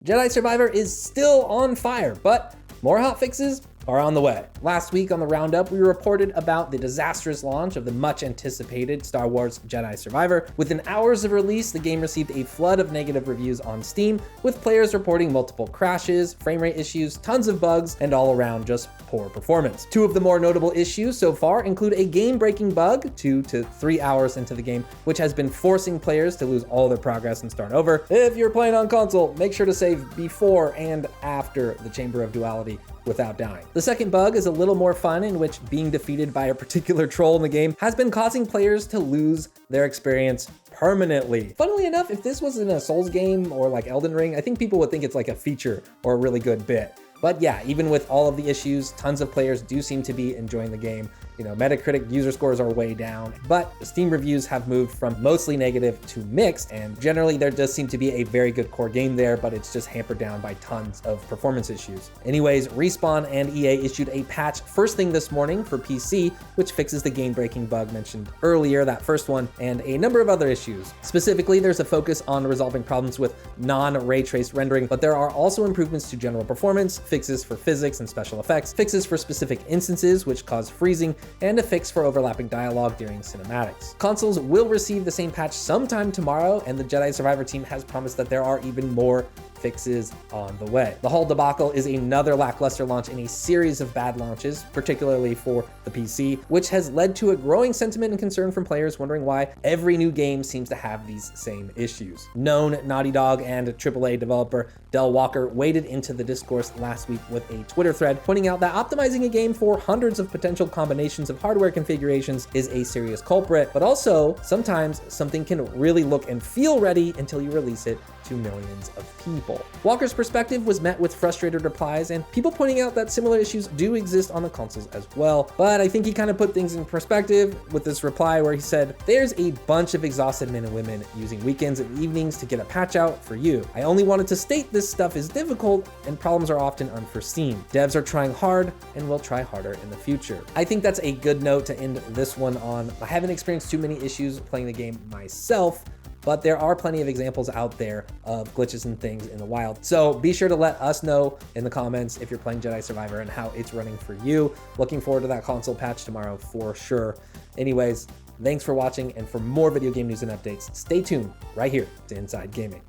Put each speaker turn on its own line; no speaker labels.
Jedi Survivor is still on fire, but more hotfixes are on the way. Last week on the Roundup, we reported about the disastrous launch of the much anticipated Star Wars Jedi Survivor. Within hours of release, the game received a flood of negative reviews on Steam, with players reporting multiple crashes, frame rate issues, tons of bugs, and all around just poor performance. Two of the more notable issues so far include a game-breaking bug 2 to 3 hours into the game, which has been forcing players to lose all their progress and start over. If you're playing on console, make sure to save before and after the Chamber of Duality without dying. The second bug is a little more fun, in which being defeated by a particular troll in the game has been causing players to lose their experience permanently. Funnily enough, if this was in a Souls game or like Elden Ring, I think people would think it's like a feature or a really good bit. But yeah, even with all of the issues, tons of players do seem to be enjoying the game. You know, Metacritic user scores are way down, but Steam reviews have moved from mostly negative to mixed, and generally there does seem to be a very good core game there, but it's just hampered down by tons of performance issues. Anyways, Respawn and EA issued a patch first thing this morning for PC, which fixes the game-breaking bug mentioned earlier, that first one, and a number of other issues. Specifically, there's a focus on resolving problems with non-ray trace rendering, but there are also improvements to general performance, fixes for physics and special effects, fixes for specific instances which cause freezing, and a fix for overlapping dialogue during cinematics. Consoles will receive the same patch sometime tomorrow, and the Jedi Survivor team has promised that there are even more fixes on the way. The whole debacle is another lackluster launch in a series of bad launches, particularly for the PC, which has led to a growing sentiment and concern from players wondering why every new game seems to have these same issues. Known Naughty Dog and AAA developer Del Walker waded into the discourse last week with a Twitter thread pointing out that optimizing a game for hundreds of potential combinations of hardware configurations is a serious culprit, but also sometimes something can really look and feel ready until you release it to millions of people. Walker's perspective was met with frustrated replies and people pointing out that similar issues do exist on the consoles as well. But I think he kind of put things in perspective with this reply where he said, "There's a bunch of exhausted men and women using weekends and evenings to get a patch out for you. I only wanted to state this stuff is difficult and problems are often unforeseen. Devs are trying hard and will try harder in the future." I think that's a good note to end this one on. I haven't experienced too many issues playing the game myself, but there are plenty of examples out there of glitches and things in the wild. So be sure to let us know in the comments if you're playing Jedi Survivor and how it's running for you. Looking forward to that console patch tomorrow for sure. Anyways, thanks for watching, and for more video game news and updates, stay tuned right here to Inside Gaming.